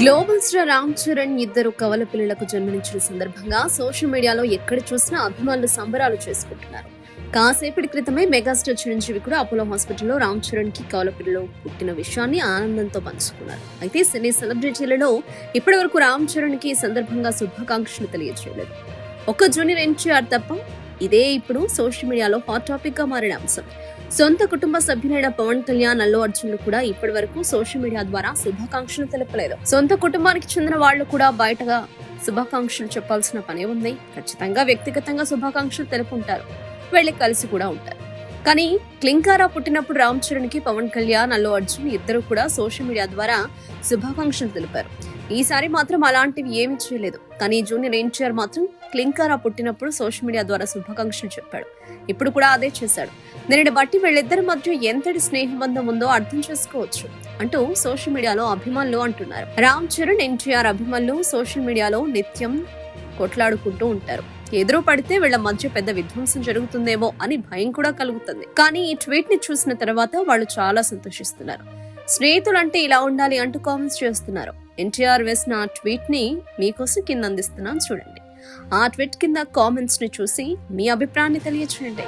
Global star Ram Charan ఇద్దరు కవల పిల్లలకు జన్మనిచ్చిన సందర్భంగా సోషల్ మీడియాలో ఎక్కడ చూసినా అభిమానులు సంబరాలు చేసుకుంటున్నారు. కాసేపటి క్రితమే మెగాస్టార్ చిరంజీవి కూడా అపోలో హాస్పిటల్లో రామ్ చరణ్ కి కవల పిల్లలు పుట్టిన విషయాన్ని ఆనందంతో పంచుకున్నారు. అయితే సినీ సెలబ్రిటీలలో ఇప్పటి వరకు రామ్ చరణ్ కి ఈ సందర్భంగా శుభాకాంక్షలు తెలియజేయలేదు. ఒక్క జూనియర్ ఎన్టీఆర్ తప్ప. ఇదే ఇప్పుడు సోషల్ మీడియాలో హాట్ టాపిక్ గా మారిన అంశం. సొంత కుటుంబ సభ్యులైన పవన్ కళ్యాణ్, అల్లు అర్జున్లు కూడా ఇప్పటి వరకు సోషల్ మీడియా ద్వారా శుభాకాంక్షలు తెలపలేదు. సొంత కుటుంబానికి చెందిన వాళ్ళు కూడా బయటగా శుభాకాంక్షలు చెప్పాల్సిన పనే ఉంది. ఖచ్చితంగా వ్యక్తిగతంగా శుభాకాంక్షలు తెలుపుంటారు, వెళ్లి కలిసి కూడా ఉంటారు. కానీ క్లింకారా పుట్టినప్పుడు రామ్ చరణ్ కి పవన్ కళ్యాణ్, అల్లు అర్జున్ ఇద్దరు కూడా సోషల్ మీడియా ద్వారా శుభాకాంక్షలు తెలిపారు. ఈసారి మాత్రం అలాంటివి ఏమీ చేయలేదు. కానీ జూనియర్ ఎన్టీఆర్ మాత్రం క్లింకారా పుట్టినప్పుడు సోషల్ మీడియా ద్వారా శుభాకాంక్షలు చెప్పాడు. ఇప్పుడు కూడా అదే చేశాడు. దీనిని బట్టి వీళ్ళిద్దరి మధ్య ఎంతటి స్నేహబంధం ఉందో అర్థం చేసుకోవచ్చు అంటూ సోషల్ మీడియాలో అభిమానులు అంటున్నారు. రామ్ చరణ్, ఎన్టీఆర్ అభిమానులు సోషల్ మీడియాలో నిత్యం కొట్లాడుకుంటూ ఉంటారు. ఎదురు పడితే వీళ్ళ మధ్య పెద్ద విధ్వంసం జరుగుతుందేమో అని భయం కూడా కలుగుతుంది. కానీ ఈ ట్వీట్ ని చూసిన తర్వాత వాళ్ళు చాలా సంతోషిస్తున్నారు. స్నేహితులంటే ఇలా ఉండాలి అంటూ కామెంట్స్ చేస్తున్నారు. ఎన్టీఆర్ వేసిన ఆ ట్వీట్ ని మీకోసం కింద అందిస్తున్నాను చూడండి. ఆ ట్వీట్ కింద కామెంట్స్ ని చూసి మీ అభిప్రాయాన్ని తెలియచేయండి.